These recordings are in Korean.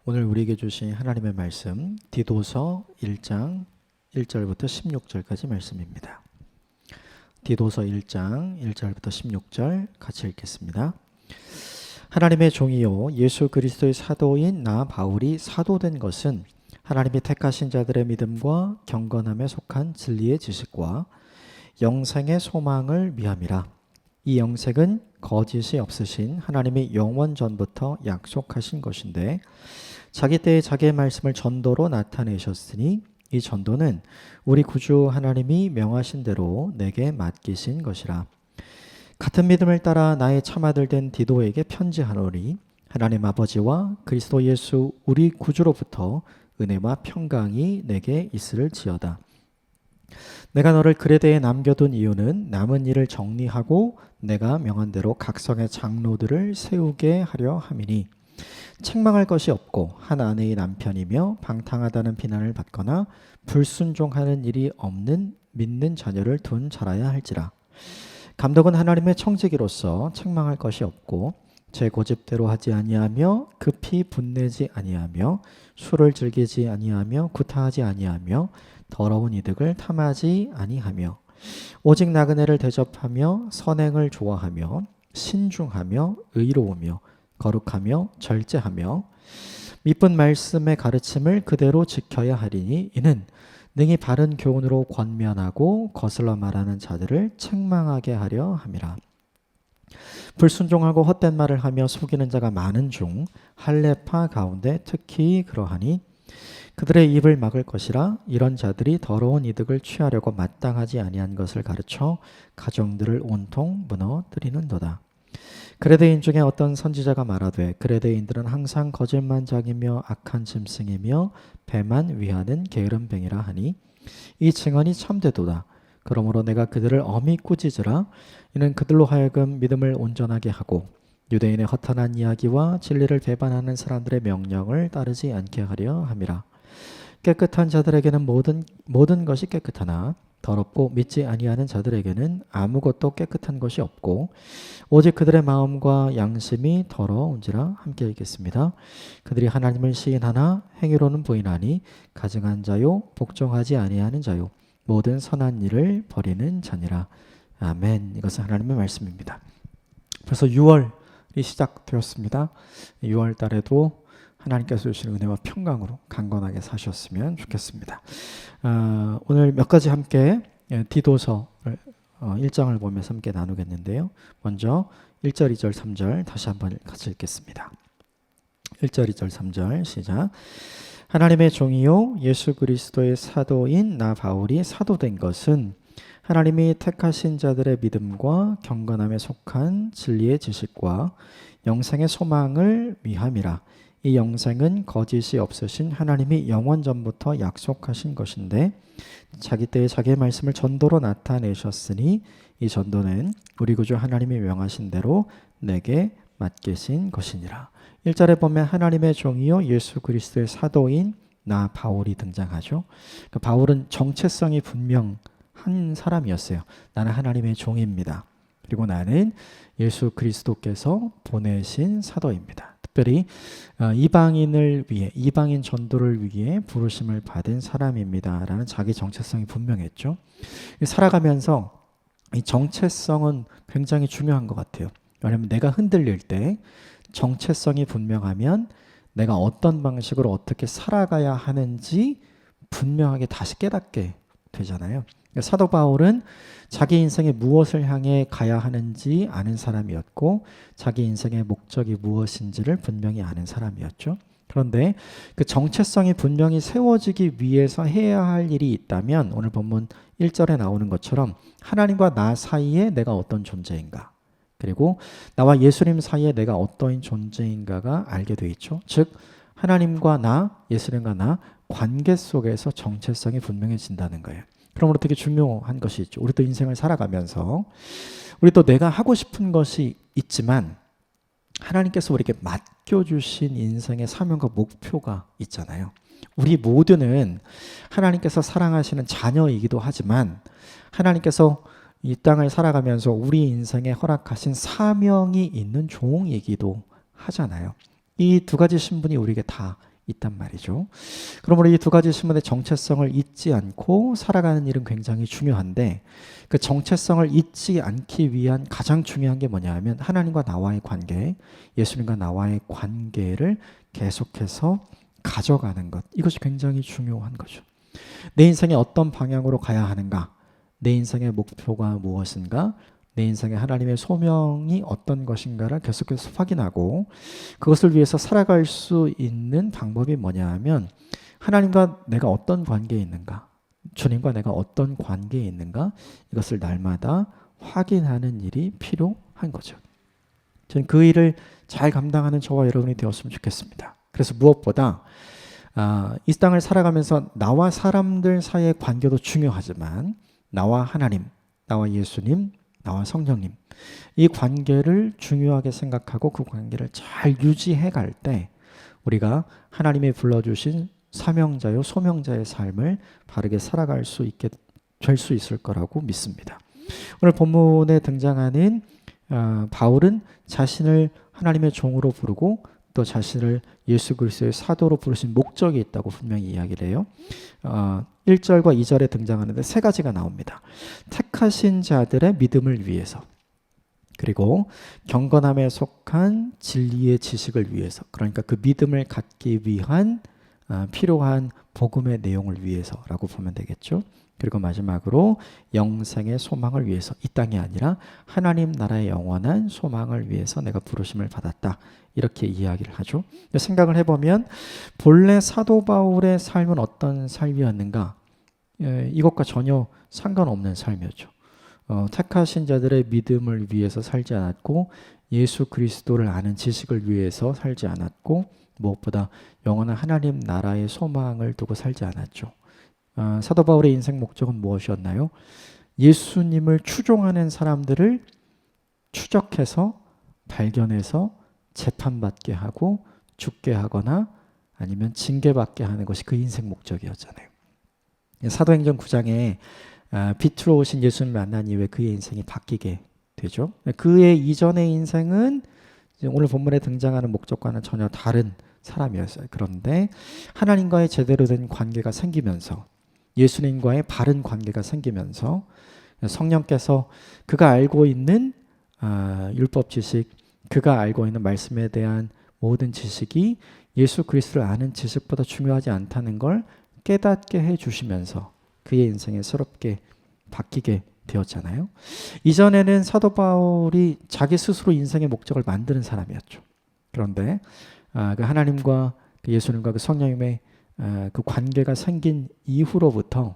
오늘 우리에게 주신 하나님의 말씀 디도서 1장 1절부터 16절까지 말씀입니다. 디도서 1장 1절부터 16절 같이 읽겠습니다. 하나님의 종이요 예수 그리스도의 사도인 나 바울이 사도된 것은 하나님이 택하신 자들의 믿음과 경건함에 속한 진리의 지식과 영생의 소망을 위함이라. 이 영생은 거짓이 없으신 하나님이 영원 전부터 약속하신 것인데 자기 때에 자기의 말씀을 전도로 나타내셨으니 이 전도는 우리 구주 하나님이 명하신 대로 내게 맡기신 것이라. 같은 믿음을 따라 나의 참아들 된 디도에게 편지하노니 하나님 아버지와 그리스도 예수 우리 구주로부터 은혜와 평강이 내게 있을지어다. 내가 너를 그레데에 남겨둔 이유는 남은 일을 정리하고 내가 명한 대로 각성의 장로들을 세우게 하려 함이니 책망할 것이 없고 한 아내의 남편이며 방탕하다는 비난을 받거나 불순종하는 일이 없는 믿는 자녀를 둔 자라야 할지라. 감독은 하나님의 청지기로서 책망할 것이 없고 제 고집대로 하지 아니하며 급히 분내지 아니하며 술을 즐기지 아니하며 구타하지 아니하며 더러운 이득을 탐하지 아니하며 오직 나그네를 대접하며 선행을 좋아하며 신중하며 의로우며 거룩하며 절제하며 미쁜 말씀의 가르침을 그대로 지켜야 하리니 이는 능히 바른 교훈으로 권면하고 거슬러 말하는 자들을 책망하게 하려 함이라. 불순종하고 헛된 말을 하며 속이는 자가 많은 중 할례파 가운데 특히 그러하니 그들의 입을 막을 것이라. 이런 자들이 더러운 이득을 취하려고 마땅하지 아니한 것을 가르쳐 가정들을 온통 무너뜨리는도다. 그레데인 중에 어떤 선지자가 말하되 그레데인들은 항상 거짓만장이며 악한 짐승이며 배만 위하는 게으름뱅이라 하니 이 증언이 참되도다. 그러므로 내가 그들을 엄히 꾸짖으라. 이는 그들로 하여금 믿음을 온전하게 하고 유대인의 허탄한 이야기와 진리를 배반하는 사람들의 명령을 따르지 않게 하려 함이라. 깨끗한 자들에게는 모든 것이 깨끗하나 더럽고 믿지 아니하는 자들에게는 아무것도 깨끗한 것이 없고 오직 그들의 마음과 양심이 더러운지라. 함께 읽겠습니다. 그들이 하나님을 시인하나 행위로는 부인하니 가증한 자요 복종하지 아니하는 자요 모든 선한 일을 버리는 자니라. 아멘. 이것은 하나님의 말씀입니다. 벌써 6월이 시작되었습니다. 6월 달에도 하나님께서 주신 은혜와 평강으로 강건하게 사셨으면 좋겠습니다. 오늘 몇 가지 함께 디도서 1장을 보면서 함께 나누겠는데요. 먼저 1절, 2절, 3절 다시 한번 같이 읽겠습니다. 1절, 2절, 3절 시작. 하나님의 종이요 예수 그리스도의 사도인 나 바울이 사도된 것은 하나님이 택하신 자들의 믿음과 경건함에 속한 진리의 지식과 영생의 소망을 위함이라. 이 영생은 거짓이 없으신 하나님이 영원 전부터 약속하신 것인데 자기 때에 자기의 말씀을 전도로 나타내셨으니 이 전도는 우리 구주 하나님이 명하신 대로 내게 맡기신 것이니라. 1절에 보면 하나님의 종이요 예수 그리스도의 사도인 나 바울이 등장하죠. 그러니까 바울은 정체성이 분명한 사람이었어요. 나는 하나님의 종입니다. 그리고 나는 예수 그리스도께서 보내신 사도입니다. 특별히 이방인을 위해 이방인 전도를 위해 부르심을 받은 사람입니다 라는 자기 정체성이 분명했죠. 살아가면서 이 정체성은 굉장히 중요한 것 같아요. 왜냐하면 내가 흔들릴 때 정체성이 분명하면 내가 어떤 방식으로 어떻게 살아가야 하는지 분명하게 다시 깨닫게 되잖아요. 사도 바울은 자기 인생에 무엇을 향해 가야 하는지 아는 사람이었고 자기 인생의 목적이 무엇인지를 분명히 아는 사람이었죠. 그런데 그 정체성이 분명히 세워지기 위해서 해야 할 일이 있다면 오늘 본문 1절에 나오는 것처럼 하나님과 나 사이에 내가 어떤 존재인가, 그리고 나와 예수님 사이에 내가 어떤 존재인가가 알게 돼 있죠. 즉 하나님과 나, 예수님과 나 관계 속에서 정체성이 분명해진다는 거예요. 그러므로 되게 중요한 것이 있죠. 우리도 인생을 살아가면서 우리도 내가 하고 싶은 것이 있지만 하나님께서 우리에게 맡겨주신 인생의 사명과 목표가 있잖아요. 우리 모두는 하나님께서 사랑하시는 자녀이기도 하지만 하나님께서 이 땅을 살아가면서 우리 인생에 허락하신 사명이 있는 종이기도 하잖아요. 이 두 가지 신분이 우리에게 다 있단 말이죠. 그러므로 이 두 가지 신분의 정체성을 잊지 않고 살아가는 일은 굉장히 중요한데 그 정체성을 잊지 않기 위한 가장 중요한 게 뭐냐 하면 하나님과 나와의 관계, 예수님과 나와의 관계를 계속해서 가져가는 것. 이것이 굉장히 중요한 거죠. 내 인생에 어떤 방향으로 가야 하는가? 내 인생의 목표가 무엇인가? 내 인생에 하나님의 소명이 어떤 것인가를 계속해서 확인하고 그것을 위해서 살아갈 수 있는 방법이 뭐냐 하면 하나님과 내가 어떤 관계에 있는가? 주님과 내가 어떤 관계에 있는가? 이것을 날마다 확인하는 일이 필요한 거죠. 저는 그 일을 잘 감당하는 저와 여러분이 되었으면 좋겠습니다. 그래서 무엇보다 이 땅을 살아가면서 나와 사람들 사이의 관계도 중요하지만 나와 하나님, 나와 예수님, 나와 성령님 이 관계를 중요하게 생각하고 그 관계를 잘 유지해 갈 때 우리가 하나님이 불러주신 사명자요 소명자의 삶을 바르게 살아갈 수 있게 될 수 있을 거라고 믿습니다. 오늘 본문에 등장하는 바울은 자신을 하나님의 종으로 부르고 또 자신을 예수 그리스도의 사도로 부르신 목적이 있다고 분명히 이야기를 해요. 1절과 2절에 등장하는데 세 가지가 나옵니다. 택하신 자들의 믿음을 위해서, 그리고 경건함에 속한 진리의 지식을 위해서, 그러니까 그 믿음을 갖기 위한 필요한 복음의 내용을 위해서라고 보면 되겠죠. 그리고 마지막으로 영생의 소망을 위해서, 이 땅이 아니라 하나님 나라의 영원한 소망을 위해서 내가 부르심을 받았다, 이렇게 이야기를 하죠. 생각을 해보면 본래 사도 바울의 삶은 어떤 삶이었는가? 이것과 전혀 상관없는 삶이었죠. 택하신 자들의 믿음을 위해서 살지 않았고 예수 그리스도를 아는 지식을 위해서 살지 않았고 무엇보다 영원한 하나님 나라의 소망을 두고 살지 않았죠. 사도 바울의 인생 목적은 무엇이었나요? 예수님을 추종하는 사람들을 추적해서 발견해서 재판받게 하고 죽게 하거나 아니면 징계받게 하는 것이 그 인생 목적이었잖아요. 사도행전 9장에 빛으로 오신 예수님을 만난 이후에 그의 인생이 바뀌게 되죠. 그의 이전의 인생은 오늘 본문에 등장하는 목적과는 전혀 다른 사람이었어요. 그런데 하나님과의 제대로 된 관계가 생기면서 예수님과의 바른 관계가 생기면서 성령께서 그가 알고 있는 율법 지식, 그가 알고 있는 말씀에 대한 모든 지식이 예수 그리스도를 아는 지식보다 중요하지 않다는 걸 깨닫게 해주시면서 그의 인생이 새롭게 바뀌게 되었잖아요. 이전에는 사도 바울이 자기 스스로 인생의 목적을 만드는 사람이었죠. 그런데 그 하나님과 그 예수님과 그 성령님의 그 관계가 생긴 이후로부터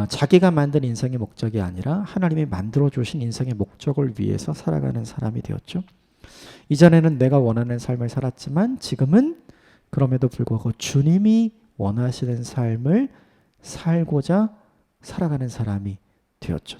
자기가 만든 인생의 목적이 아니라 하나님이 만들어주신 인생의 목적을 위해서 살아가는 사람이 되었죠. 이전에는 내가 원하는 삶을 살았지만 지금은 그럼에도 불구하고 주님이 원하시는 삶을 살고자 살아가는 사람이 되었죠.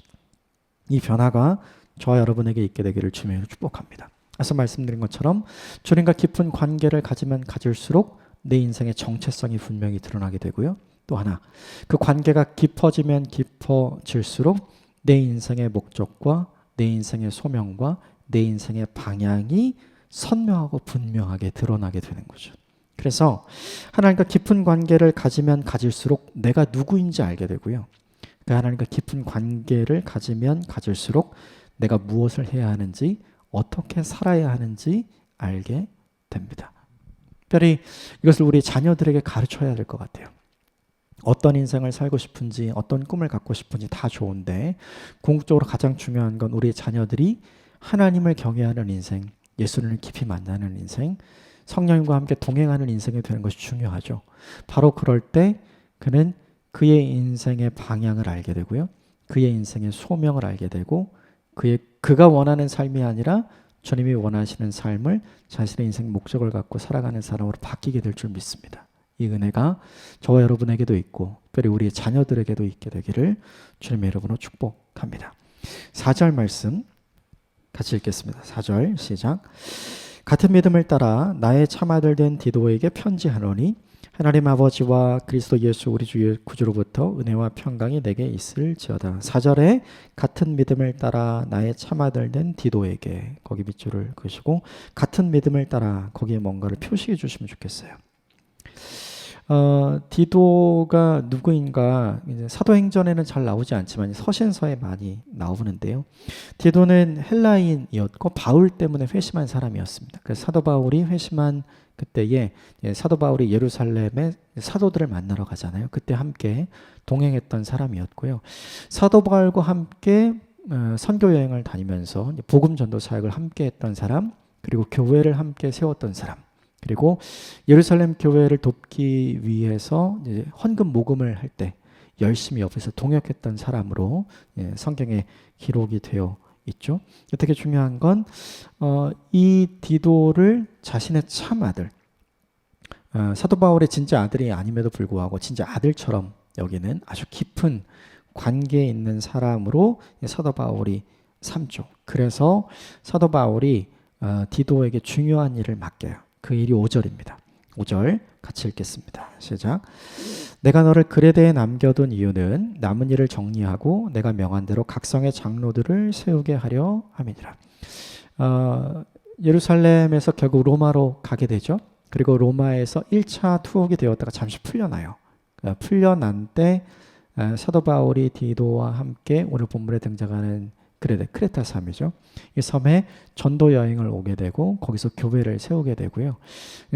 이 변화가 저와 여러분에게 있게 되기를 주님으로 축복합니다. 앞서 말씀드린 것처럼 주님과 깊은 관계를 가지면 가질수록 내 인생의 정체성이 분명히 드러나게 되고요. 또 하나, 그 관계가 깊어지면 깊어질수록 내 인생의 목적과 내 인생의 소명과 내 인생의 방향이 선명하고 분명하게 드러나게 되는 거죠. 그래서 하나님과 깊은 관계를 가지면 가질수록 내가 누구인지 알게 되고요. 그 하나님과 깊은 관계를 가지면 가질수록 내가 무엇을 해야 하는지, 어떻게 살아야 하는지 알게 됩니다. 특별히 이것을 우리 자녀들에게 가르쳐야 될 것 같아요. 어떤 인생을 살고 싶은지, 어떤 꿈을 갖고 싶은지 다 좋은데 궁극적으로 가장 중요한 건 우리 자녀들이 하나님을 경외하는 인생, 예수님을 깊이 만나는 인생, 성령님과 함께 동행하는 인생이 되는 것이 중요하죠. 바로 그럴 때 그는 그의 인생의 방향을 알게 되고요. 그의 인생의 소명을 알게 되고 그가 원하는 삶이 아니라 주님이 원하시는 삶을 자신의 인생 목적을 갖고 살아가는 사람으로 바뀌게 될 줄 믿습니다. 이 은혜가 저와 여러분에게도 있고 특별히 우리 자녀들에게도 있게 되기를 주님의 이름으로 축복합니다. 4절 말씀 같이 읽겠습니다. 4절 시작. 같은 믿음을 따라 나의 참아들 된 디도에게 편지하노니 하나님 아버지와 그리스도 예수 우리 주 구주로부터 은혜와 평강이 내게 있을지어다. 4절에 같은 믿음을 따라 나의 참아들 된 디도에게, 거기 밑줄을 그으시고 같은 믿음을 따라 거기에 뭔가를 표시해 주시면 좋겠어요. 디도가 누구인가 이제 사도행전에는 잘 나오지 않지만 서신서에 많이 나오는데요. 디도는 헬라인이었고 바울 때문에 회심한 사람이었습니다. 그래서 사도 바울이 회심한 그때에 사도 바울이 예루살렘에 사도들을 만나러 가잖아요. 그때 함께 동행했던 사람이었고요. 사도 바울과 함께 선교 여행을 다니면서 복음 전도 사역을 함께 했던 사람, 그리고 교회를 함께 세웠던 사람, 그리고 예루살렘 교회를 돕기 위해서 이제 헌금 모금을 할 때 열심히 옆에서 동역했던 사람으로 성경에 기록이 되어 있죠. 되게 중요한 건 이 디도를 자신의 참 아들, 사도 바울의 진짜 아들이 아님에도 불구하고 진짜 아들처럼 여기는 아주 깊은 관계에 있는 사람으로 사도 바울이 삼죠. 그래서 사도 바울이 디도에게 중요한 일을 맡겨요. 그 일이 5절입니다. 5절 같이 읽겠습니다. 시작. 내가 너를 그레데에 남겨둔 이유는 남은 일을 정리하고 내가 명한 대로 각성의 장로들을 세우게 하려 함이니라. 예루살렘에서 결국 로마로 가게 되죠. 그리고 로마에서 1차 투옥이 되었다가 잠시 풀려나요. 풀려난 때 사도 바울이 디도와 함께 오늘 본문에 등장하는 크레타 섬이죠. 이 섬에 전도 여행을 오게 되고 거기서 교회를 세우게 되고요.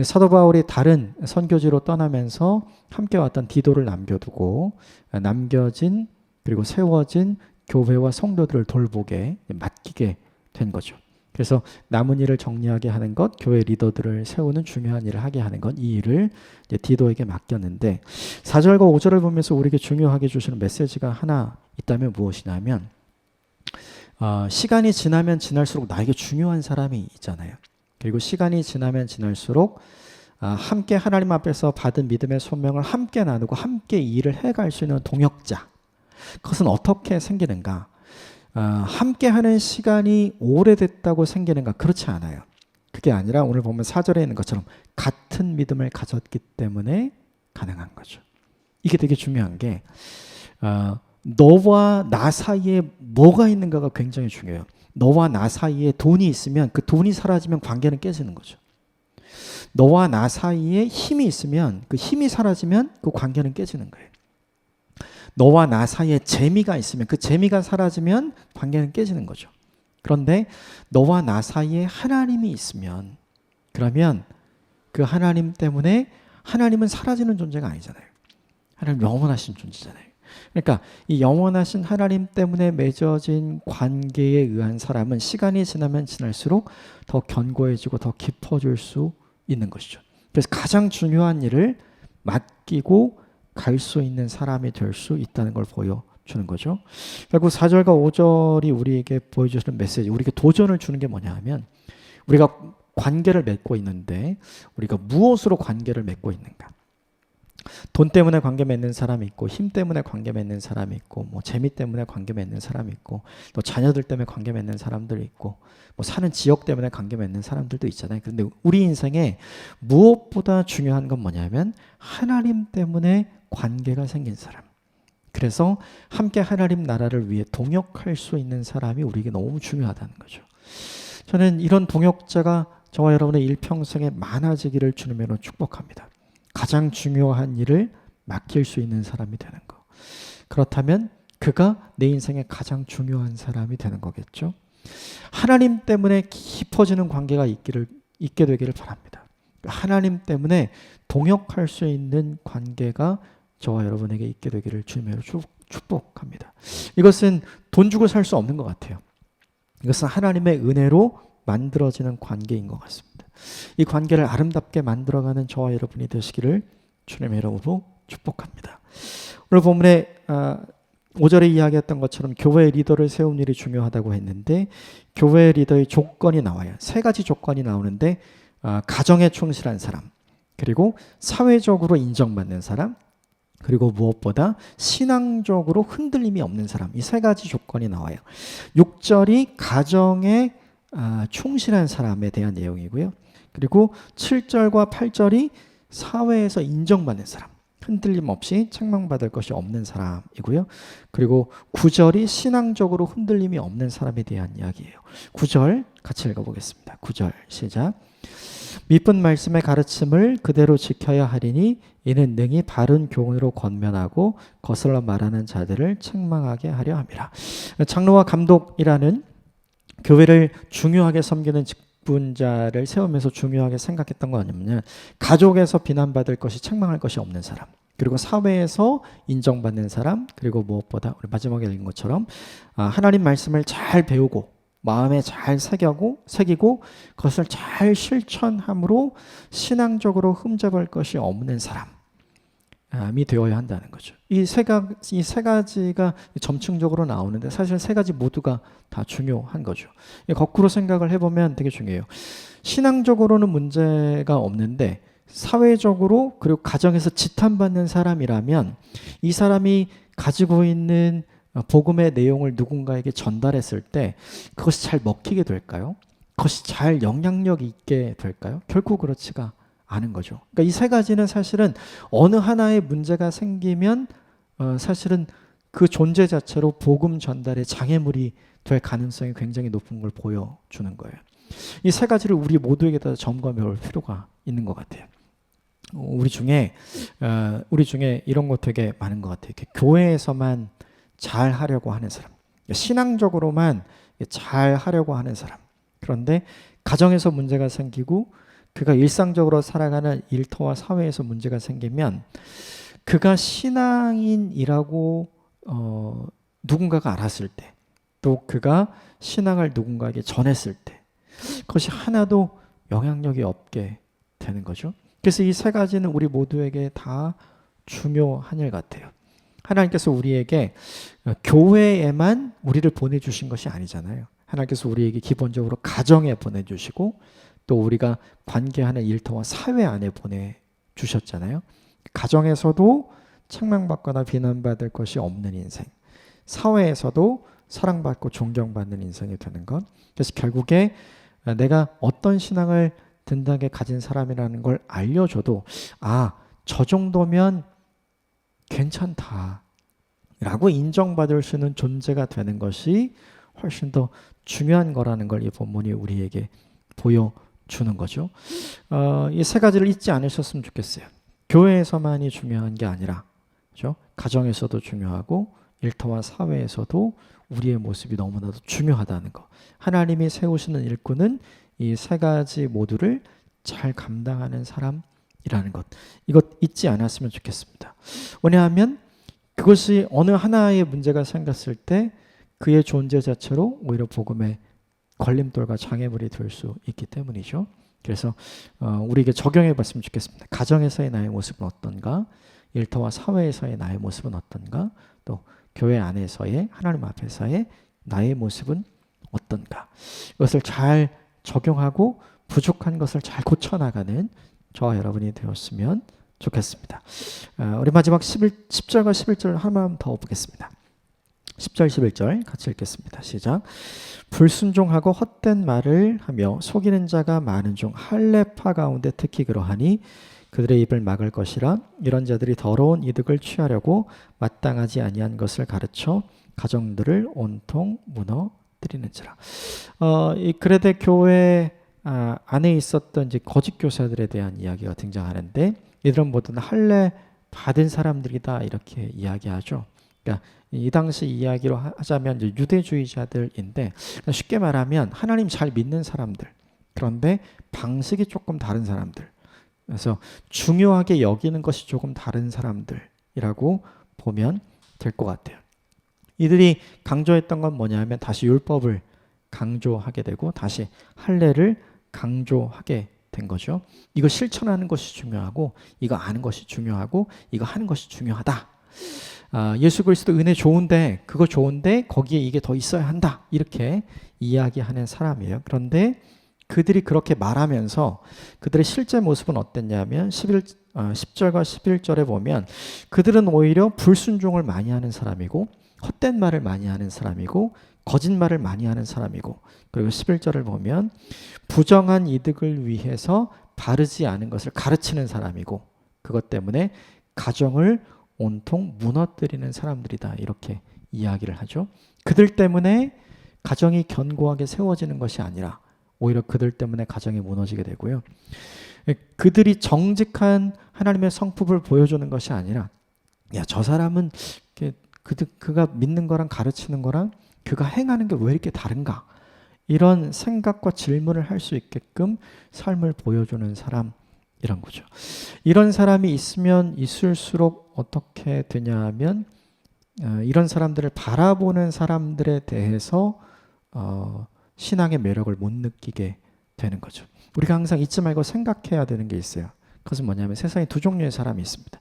사도 바울이 다른 선교지로 떠나면서 함께 왔던 디도를 남겨두고 남겨진 그리고 세워진 교회와 성도들을 돌보게 맡기게 된 거죠. 그래서 남은 일을 정리하게 하는 것, 교회 리더들을 세우는 중요한 일을 하게 하는 것, 이 일을 이제 디도에게 맡겼는데 4절과 5절을 보면서 우리에게 중요하게 주시는 메시지가 하나 있다면 무엇이냐면 시간이 지나면 지날수록 나에게 중요한 사람이 있잖아요. 그리고 시간이 지나면 지날수록 함께 하나님 앞에서 받은 믿음의 소명을 함께 나누고 함께 일을 해갈 수 있는 동역자. 그것은 어떻게 생기는가? 함께 하는 시간이 오래됐다고 생기는가? 그렇지 않아요. 그게 아니라 오늘 보면 4절에 있는 것처럼 같은 믿음을 가졌기 때문에 가능한 거죠. 이게 되게 중요한 게 너와 나 사이에 뭐가 있는가가 굉장히 중요해요. 너와 나 사이에 돈이 있으면 그 돈이 사라지면 관계는 깨지는 거죠. 너와 나 사이에 힘이 있으면 그 힘이 사라지면 그 관계는 깨지는 거예요. 너와 나 사이에 재미가 있으면 그 재미가 사라지면 관계는 깨지는 거죠. 그런데 너와 나 사이에 하나님이 있으면 그러면 그 하나님 때문에 하나님은 사라지는 존재가 아니잖아요. 하나님 영원하신 존재잖아요. 그러니까 이 영원하신 하나님 때문에 맺어진 관계에 의한 사람은 시간이 지나면 지날수록 더 견고해지고 더 깊어질 수 있는 것이죠. 그래서 가장 중요한 일을 맡기고 갈 수 있는 사람이 될 수 있다는 걸 보여주는 거죠. 결국 4절과 5절이 우리에게 보여주시는 메시지, 우리에게 도전을 주는 게 뭐냐 하면 우리가 관계를 맺고 있는데 우리가 무엇으로 관계를 맺고 있는가? 돈 때문에 관계 맺는 사람이 있고 힘 때문에 관계 맺는 사람이 있고 뭐 재미 때문에 관계 맺는 사람이 있고 또 자녀들 때문에 관계 맺는 사람들이 있고 뭐 사는 지역 때문에 관계 맺는 사람들도 있잖아요. 그런데 우리 인생에 무엇보다 중요한 건 뭐냐면 하나님 때문에 관계가 생긴 사람. 그래서 함께 하나님 나라를 위해 동역할 수 있는 사람이 우리에게 너무 중요하다는 거죠. 저는 이런 동역자가 저와 여러분의 일평생에 많아지기를 주님으로 축복합니다. 가장 중요한 일을 맡길 수 있는 사람이 되는 거. 그렇다면 그가 내 인생의 가장 중요한 사람이 되는 거겠죠. 하나님 때문에 깊어지는 관계가 있게 되기를 바랍니다. 하나님 때문에 동역할 수 있는 관계가 저와 여러분에게 있게 되기를 주님으로 축복합니다. 이것은 돈 주고 살 수 없는 것 같아요. 이것은 하나님의 은혜로 만들어지는 관계인 것 같습니다. 이 관계를 아름답게 만들어가는 저와 여러분이 되시기를 주님의 이름으로 축복합니다. 오늘 본문에 5절에 이야기했던 것처럼 교회 리더를 세운 일이 중요하다고 했는데 교회 리더의 조건이 나와요. 세 가지 조건이 나오는데 가정에 충실한 사람, 그리고 사회적으로 인정받는 사람, 그리고 무엇보다 신앙적으로 흔들림이 없는 사람, 이 세 가지 조건이 나와요. 6절이 가정에 충실한 사람에 대한 내용이고요. 그리고 7절과 8절이 사회에서 인정받는 사람, 흔들림 없이 책망받을 것이 없는 사람이고요. 그리고 9절이 신앙적으로 흔들림이 없는 사람에 대한 이야기예요. 9절 같이 읽어보겠습니다. 9절 시작. 밑분 말씀의 가르침을 그대로 지켜야 하리니 이는 능히 바른 교훈으로 권면하고 거슬러 말하는 자들을 책망하게 하려 함이라. 장로와 감독이라는 교회를 중요하게 섬기는 직분자를 세우면서 중요하게 생각했던 건 아니면 가족에서 비난받을 것이 책망할 것이 없는 사람, 그리고 사회에서 인정받는 사람, 그리고 무엇보다 우리 마지막에 읽은 것처럼 하나님 말씀을 잘 배우고 마음에 잘 새기고 그것을 잘 실천함으로 신앙적으로 흠잡을 것이 없는 사람이 되어야 한다는 거죠. 이 세 가지가 점층적으로 나오는데 사실 세 가지 모두가 다 중요한 거죠. 거꾸로 생각을 해보면 되게 중요해요. 신앙적으로는 문제가 없는데 사회적으로 그리고 가정에서 지탄받는 사람이라면 이 사람이 가지고 있는 복음의 내용을 누군가에게 전달했을 때 그것이 잘 먹히게 될까요? 그것이 잘 영향력 있게 될까요? 결코 그렇지가 않은 거죠. 그러니까 이 세 가지는 사실은 어느 하나의 문제가 생기면 사실은 그 존재 자체로 복음 전달의 장애물이 될 가능성이 굉장히 높은 걸 보여주는 거예요. 이 세 가지를 우리 모두에게 다 점검해 볼 필요가 있는 것 같아요. 우리 중에 이런 거 되게 많은 것 같아요. 교회에서만 잘 하려고 하는 사람, 신앙적으로만 잘 하려고 하는 사람. 그런데 가정에서 문제가 생기고 그가 일상적으로 살아가는 일터와 사회에서 문제가 생기면 그가 신앙인이라고 누군가가 알았을 때, 또 그가 신앙을 누군가에게 전했을 때 그것이 하나도 영향력이 없게 되는 거죠. 그래서 이 세 가지는 우리 모두에게 다 중요한 일 같아요. 하나님께서 우리에게 교회에만 우리를 보내주신 것이 아니잖아요. 하나님께서 우리에게 기본적으로 가정에 보내주시고 또 우리가 관계하는 일터와 사회 안에 보내주셨잖아요. 가정에서도 책망받거나 비난받을 것이 없는 인생, 사회에서도 사랑받고 존경받는 인생이 되는 것. 그래서 결국에 내가 어떤 신앙을 든든하게 가진 사람이라는 걸 알려줘도 저 정도면 괜찮다 라고 인정받을 수 있는 존재가 되는 것이 훨씬 더 중요한 거라는 걸 이 본문이 우리에게 보여주는 거죠. 이 세 가지를 잊지 않으셨으면 좋겠어요. 교회에서만이 중요한 게 아니라, 그렇죠? 가정에서도 중요하고 일터와 사회에서도 우리의 모습이 너무나도 중요하다는 거. 하나님이 세우시는 일꾼은 이 세 가지 모두를 잘 감당하는 사람이라는 것. 이것 잊지 않았으면 좋겠습니다. 왜냐하면 그것이 어느 하나의 문제가 생겼을 때 그의 존재 자체로 오히려 복음의 걸림돌과 장애물이 될 수 있기 때문이죠. 그래서 우리에게 적용해 봤으면 좋겠습니다. 가정에서의 나의 모습은 어떤가? 일터와 사회에서의 나의 모습은 어떤가? 또 교회 안에서의 하나님 앞에서의 나의 모습은 어떤가? 이것을 잘 적용하고 부족한 것을 잘 고쳐나가는 저와 여러분이 되었으면 좋겠습니다. 우리 마지막 10절과 11절 하나만 더 보겠습니다. 10절 11절 같이 읽겠습니다. 시작. 불순종하고 헛된 말을 하며 속이는 자가 많은 중 할례파 가운데 특히 그러하니 그들의 입을 막을 것이라. 이런 자들이 더러운 이득을 취하려고 마땅하지 아니한 것을 가르쳐 가정들을 온통 무너뜨리는지라. 이 그레데 교회 안에 있었던 이제 거짓 교사들에 대한 이야기가 등장하는데 이들은 모두 할례 받은 사람들이다 이렇게 이야기하죠. 그러니까 이 당시 이야기로 하자면 이제 유대주의자들인데 쉽게 말하면 하나님 잘 믿는 사람들, 그런데 방식이 조금 다른 사람들, 그래서 중요하게 여기는 것이 조금 다른 사람들이라고 보면 될 것 같아요. 이들이 강조했던 건 뭐냐면 다시 율법을 강조하게 되고 다시 할례를 강조하게 된 거죠. 이거 실천하는 것이 중요하고 이거 아는 것이 중요하고 이거 하는 것이 중요하다. 예수 그리스도 은혜 좋은데 그거 좋은데 거기에 이게 더 있어야 한다 이렇게 이야기하는 사람이에요. 그런데 그들이 그렇게 말하면서 그들의 실제 모습은 어땠냐면 10절과 11절에 보면 그들은 오히려 불순종을 많이 하는 사람이고 헛된 말을 많이 하는 사람이고 거짓말을 많이 하는 사람이고, 그리고 11절을 보면 부정한 이득을 위해서 바르지 않은 것을 가르치는 사람이고 그것 때문에 가정을 온통 무너뜨리는 사람들이다 이렇게 이야기를 하죠. 그들 때문에 가정이 견고하게 세워지는 것이 아니라 오히려 그들 때문에 가정이 무너지게 되고요. 그들이 정직한 하나님의 성품을 보여주는 것이 아니라 야, 저 사람은 그가 믿는 거랑 가르치는 거랑 그가 행하는 게 왜 이렇게 다른가? 이런 생각과 질문을 할 수 있게끔 삶을 보여주는 사람이란 거죠. 이런 사람이 있으면 있을수록 어떻게 되냐 하면 이런 사람들을 바라보는 사람들에 대해서 신앙의 매력을 못 느끼게 되는 거죠. 우리가 항상 잊지 말고 생각해야 되는 게 있어요. 그것은 뭐냐면 세상에 두 종류의 사람이 있습니다.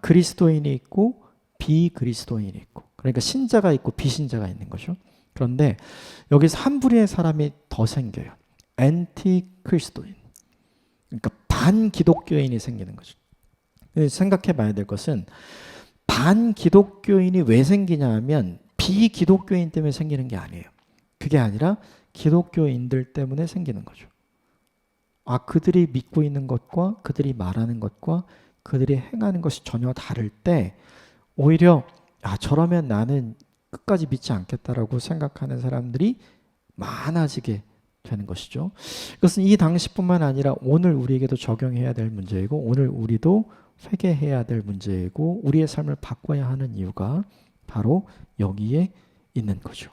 그리스도인이 있고 비그리스도인이 있고, 그러니까 신자가 있고 비신자가 있는 거죠. 그런데 여기서 한 부류의 사람이 더 생겨요. 엔티 그리스도인. 그러니까 반기독교인이 생기는 거죠. 생각해 봐야 될 것은 반기독교인이 왜 생기냐 하면 비기독교인 때문에 생기는 게 아니에요. 그게 아니라 기독교인들 때문에 생기는 거죠. 그들이 믿고 있는 것과 그들이 말하는 것과 그들이 행하는 것이 전혀 다를 때 오히려 저러면 나는 끝까지 믿지 않겠다라고 생각하는 사람들이 많아지게 되는 것이죠. 이것은 이 당시뿐만 아니라 오늘 우리에게도 적용해야 될 문제이고 오늘 우리도 회개해야 될 문제이고 우리의 삶을 바꿔야 하는 이유가 바로 여기에 있는 거죠.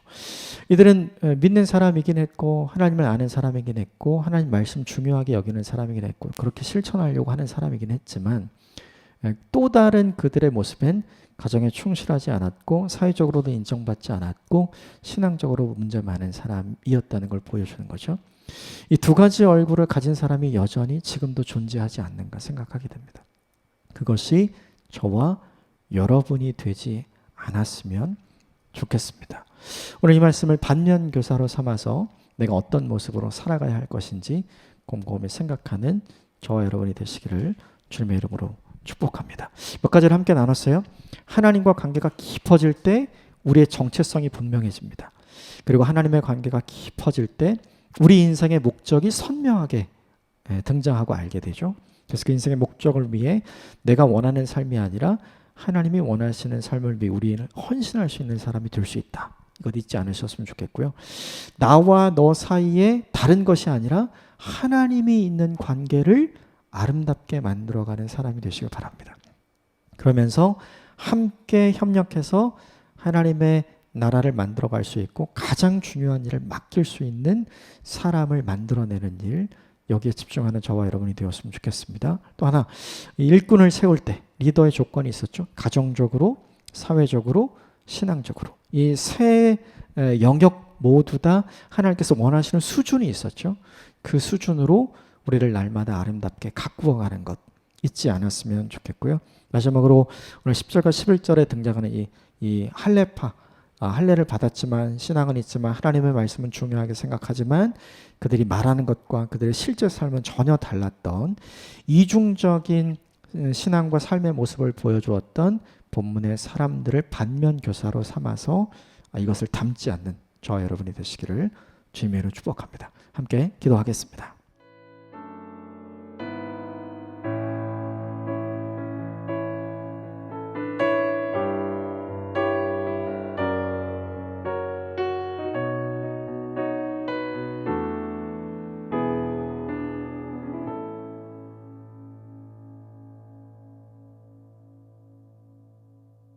이들은 믿는 사람이긴 했고 하나님을 아는 사람이긴 했고 하나님 말씀 중요하게 여기는 사람이긴 했고 그렇게 실천하려고 하는 사람이긴 했지만 또 다른 그들의 모습엔 가정에 충실하지 않았고 사회적으로도 인정받지 않았고 신앙적으로 문제 많은 사람이었다는 걸 보여주는 거죠. 이 두 가지 얼굴을 가진 사람이 여전히 지금도 존재하지 않는가 생각하게 됩니다. 그것이 저와 여러분이 되지 않았으면 좋겠습니다. 오늘 이 말씀을 반면교사로 삼아서 내가 어떤 모습으로 살아가야 할 것인지 곰곰이 생각하는 저와 여러분이 되시기를 주님의 이름으로 축복합니다. 몇 가지를 함께 나눴어요. 하나님과 관계가 깊어질 때 우리의 정체성이 분명해집니다. 그리고 하나님의 관계가 깊어질 때 우리 인생의 목적이 선명하게 등장하고 알게 되죠. 그래서 그 인생의 목적을 위해 내가 원하는 삶이 아니라 하나님이 원하시는 삶을 위해 우리는 헌신할 수 있는 사람이 될 수 있다. 이것 잊지 않으셨으면 좋겠고요. 나와 너 사이에 다른 것이 아니라 하나님이 있는 관계를 아름답게 만들어가는 사람이 되시길 바랍니다. 그러면서 함께 협력해서 하나님의 나라를 만들어갈 수 있고 가장 중요한 일을 맡길 수 있는 사람을 만들어내는 일, 여기에 집중하는 저와 여러분이 되었으면 좋겠습니다. 또 하나, 일꾼을 세울 때 리더의 조건이 있었죠. 가정적으로, 사회적으로, 신앙적으로. 이 세 영역 모두 다 하나님께서 원하시는 수준이 있었죠. 그 수준으로 우리를 날마다 아름답게 가꾸어가는 것 잊지 않았으면 좋겠고요. 마지막으로 오늘 10절과 11절에 등장하는 이 할례파, 할례를 받았지만 신앙은 있지만 하나님의 말씀은 중요하게 생각하지만 그들이 말하는 것과 그들의 실제 삶은 전혀 달랐던 이중적인 신앙과 삶의 모습을 보여주었던 본문의 사람들을 반면교사로 삼아서 이것을 담지 않는 저와 여러분이 되시기를 주님의 이름으로 축복합니다. 함께 기도하겠습니다.